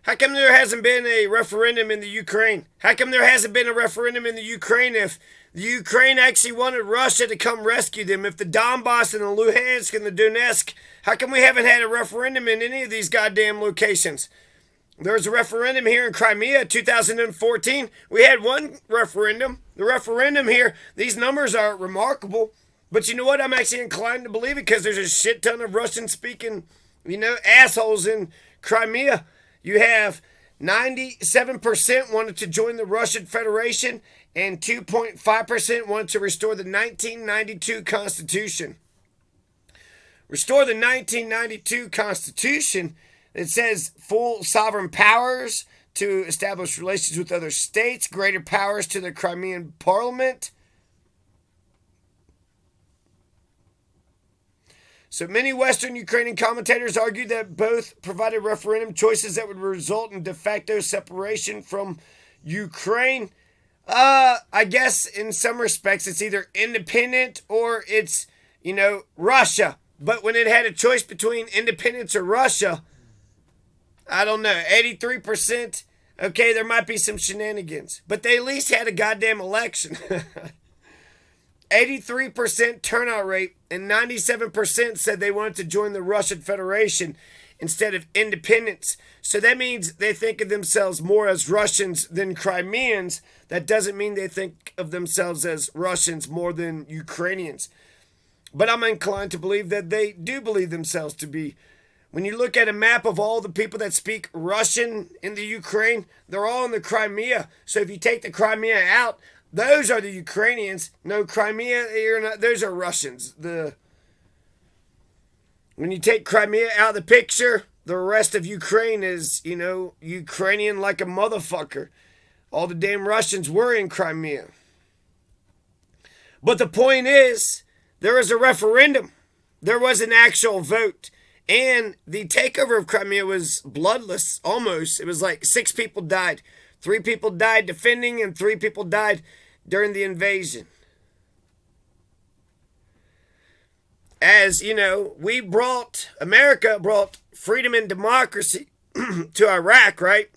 How come there hasn't been a referendum in the Ukraine? How come there hasn't been a referendum in the Ukraine if the Ukraine actually wanted Russia to come rescue them? If the Donbas and the Luhansk and the Donetsk, how come we haven't had a referendum in any of these goddamn locations? There was a referendum here in Crimea 2014. We had one referendum. The referendum here, these numbers are remarkable. But you know what? I'm actually inclined to believe it because there's a shit ton of Russian-speaking, assholes in Crimea. You have 97% wanted to join the Russian Federation and 2.5% wanted to restore the 1992 Constitution. Restore the 1992 Constitution. It says full sovereign powers to establish relations with other states, greater powers to the Crimean Parliament. So many Western Ukrainian commentators argue that both provided referendum choices that would result in de facto separation from Ukraine. I guess in some respects it's either independent or it's, Russia. But when it had a choice between independence or Russia, I don't know, 83%, okay, there might be some shenanigans. But they at least had a goddamn election. 83% turnout rate and 97% said they wanted to join the Russian Federation instead of independence. So that means they think of themselves more as Russians than Crimeans. That doesn't mean they think of themselves as Russians more than Ukrainians. But I'm inclined to believe that they do believe themselves to be. When you look at a map of all the people that speak Russian in the Ukraine, they're all in the Crimea. So if you take the Crimea out, those are the Ukrainians. No, Crimea, those are Russians. When you take Crimea out of the picture, the rest of Ukraine is, Ukrainian like a motherfucker. All the damn Russians were in Crimea. But the point is, there was a referendum. There was an actual vote. And the takeover of Crimea was bloodless, almost. It was like 6 people died. 3 people died defending and 3 people died during the invasion. As, America brought freedom and democracy to Iraq, right?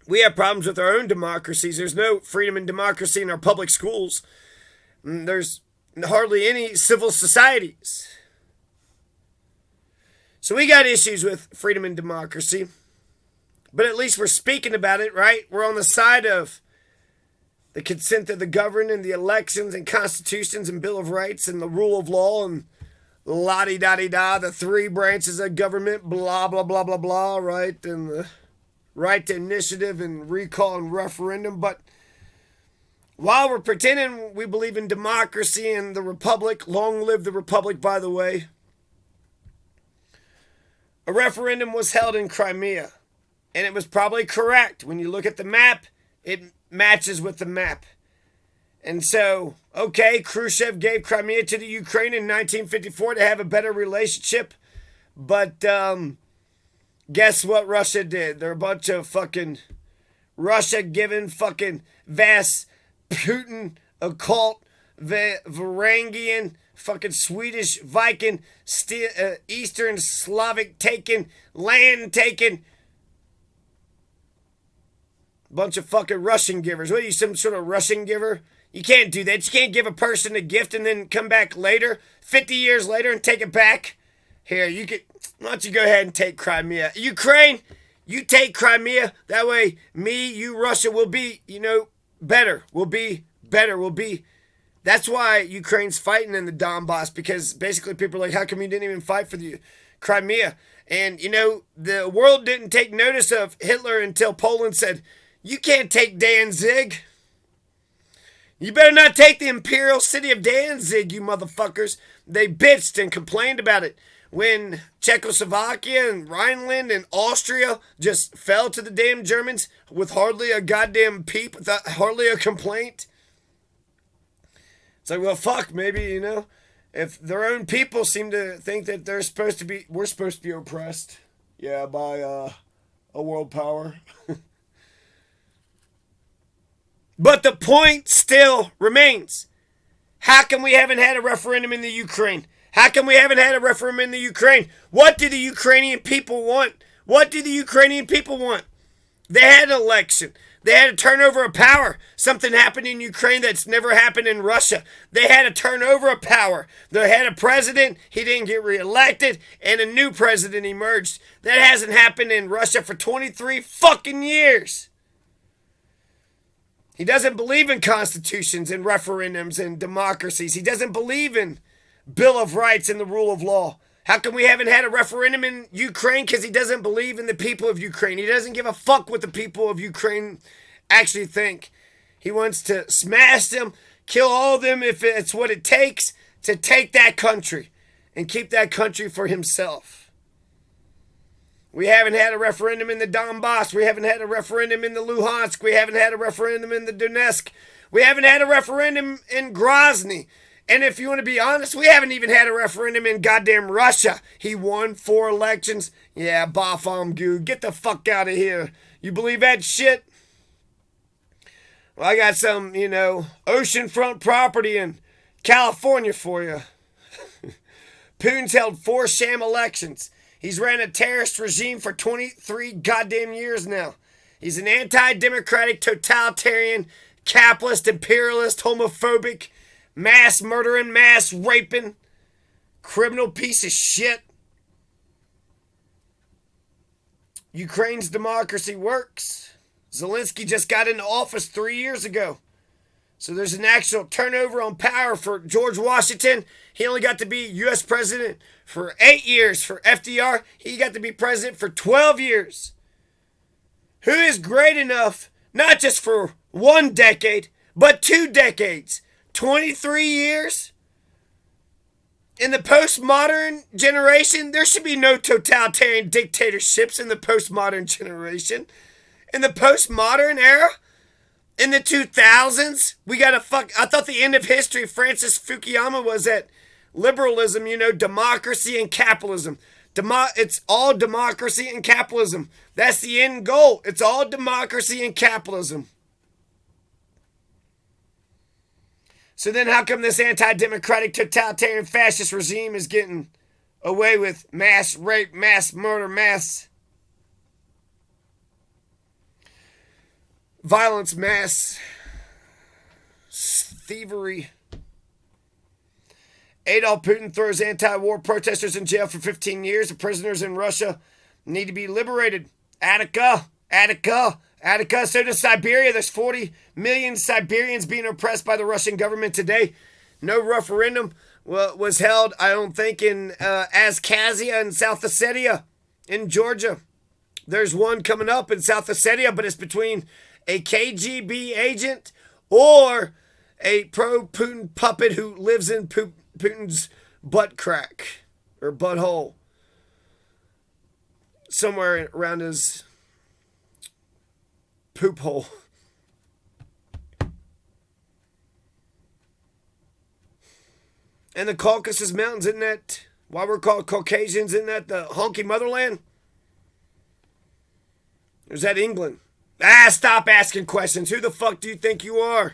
We have problems with our own democracies. There's no freedom and democracy in our public schools. There's hardly any civil societies. So we got issues with freedom and democracy. But at least we're speaking about it, right? We're on the side of the consent of the governed and the elections and constitutions and Bill of Rights and the rule of law and la-di-da-di-da, the 3 branches of government, blah, blah, blah, blah, blah, right? And the right to initiative and recall and referendum. But while we're pretending we believe in democracy and the republic, long live the republic, by the way, a referendum was held in Crimea. And it was probably correct. When you look at the map, it matches with the map. And so, okay, Khrushchev gave Crimea to the Ukraine in 1954 to have a better relationship. But guess what Russia did? They're a bunch of fucking Russia giving fucking Putin, occult, Varangian, fucking Swedish, Viking, Eastern Slavic taken, land taken. Bunch of fucking Russian givers. What are you, some sort of Russian giver? You can't do that. You can't give a person a gift and then come back later, 50 years later, and take it back. Here, why don't you go ahead and take Crimea? Ukraine, you take Crimea. That way, you, Russia, will be, better. We'll be better. That's why Ukraine's fighting in the Donbas, because basically people are like, how come you didn't even fight for the Crimea? And, the world didn't take notice of Hitler until Poland said, you can't take Danzig. You better not take the imperial city of Danzig, you motherfuckers. They bitched and complained about it when Czechoslovakia and Rhineland and Austria just fell to the damn Germans with hardly a goddamn peep, without hardly a complaint. It's like, well, fuck, maybe, if their own people seem to think that we're supposed to be oppressed, by a world power. But the point still remains. How come we haven't had a referendum in the Ukraine? How come we haven't had a referendum in the Ukraine? What do the Ukrainian people want? What do the Ukrainian people want? They had an election. They had a turnover of power. Something happened in Ukraine that's never happened in Russia. They had a turnover of power. They had a president. He didn't get reelected, and a new president emerged. That hasn't happened in Russia for 23 fucking years. He doesn't believe in constitutions and referendums and democracies. He doesn't believe in Bill of Rights and the rule of law. How come we haven't had a referendum in Ukraine? Because he doesn't believe in the people of Ukraine. He doesn't give a fuck what the people of Ukraine actually think. He wants to smash them, kill all of them if it's what it takes to take that country and keep that country for himself. We haven't had a referendum in the Donbas. We haven't had a referendum in the Luhansk. We haven't had a referendum in the Donetsk. We haven't had a referendum in Grozny. And if you want to be honest, we haven't even had a referendum in goddamn Russia. He won 4 elections. Yeah, Bafamgu, get the fuck out of here. You believe that shit? Well, I got some, oceanfront property in California for you. Putin's held 4 sham elections. He's ran a terrorist regime for 23 goddamn years now. He's an anti-democratic, totalitarian, capitalist, imperialist, homophobic, mass murdering, mass raping, criminal piece of shit. Ukraine's democracy works. Zelensky just got into office 3 years ago. So there's an actual turnover on power for George Washington. He only got to be U.S. president for 8 years. For FDR, he got to be president for 12 years. Who is great enough, not just for 1 decade, but 2 decades? 23 years? In the postmodern generation, there should be no totalitarian dictatorships in the postmodern generation. In the postmodern era, in the 2000s, I thought the end of history, Francis Fukuyama, was that liberalism, democracy and capitalism. It's all democracy and capitalism. That's the end goal. It's all democracy and capitalism. So then how come this anti-democratic, totalitarian, fascist regime is getting away with mass rape, mass murder, mass violence, mass thievery? Adolf Putin throws anti-war protesters in jail for 15 years. The prisoners in Russia need to be liberated. Attica. So does Siberia. There's 40 million Siberians being oppressed by the Russian government today. No referendum was held, I don't think, in Abkhazia and South Ossetia in Georgia. There's one coming up in South Ossetia, but it's between a KGB agent or a pro-Putin puppet who lives in Putin's butt crack or butthole. Somewhere around his poop hole. And the Caucasus Mountains, isn't that why we're called Caucasians? Isn't that the honky motherland? Or is that England? Stop asking questions. Who the fuck do you think you are?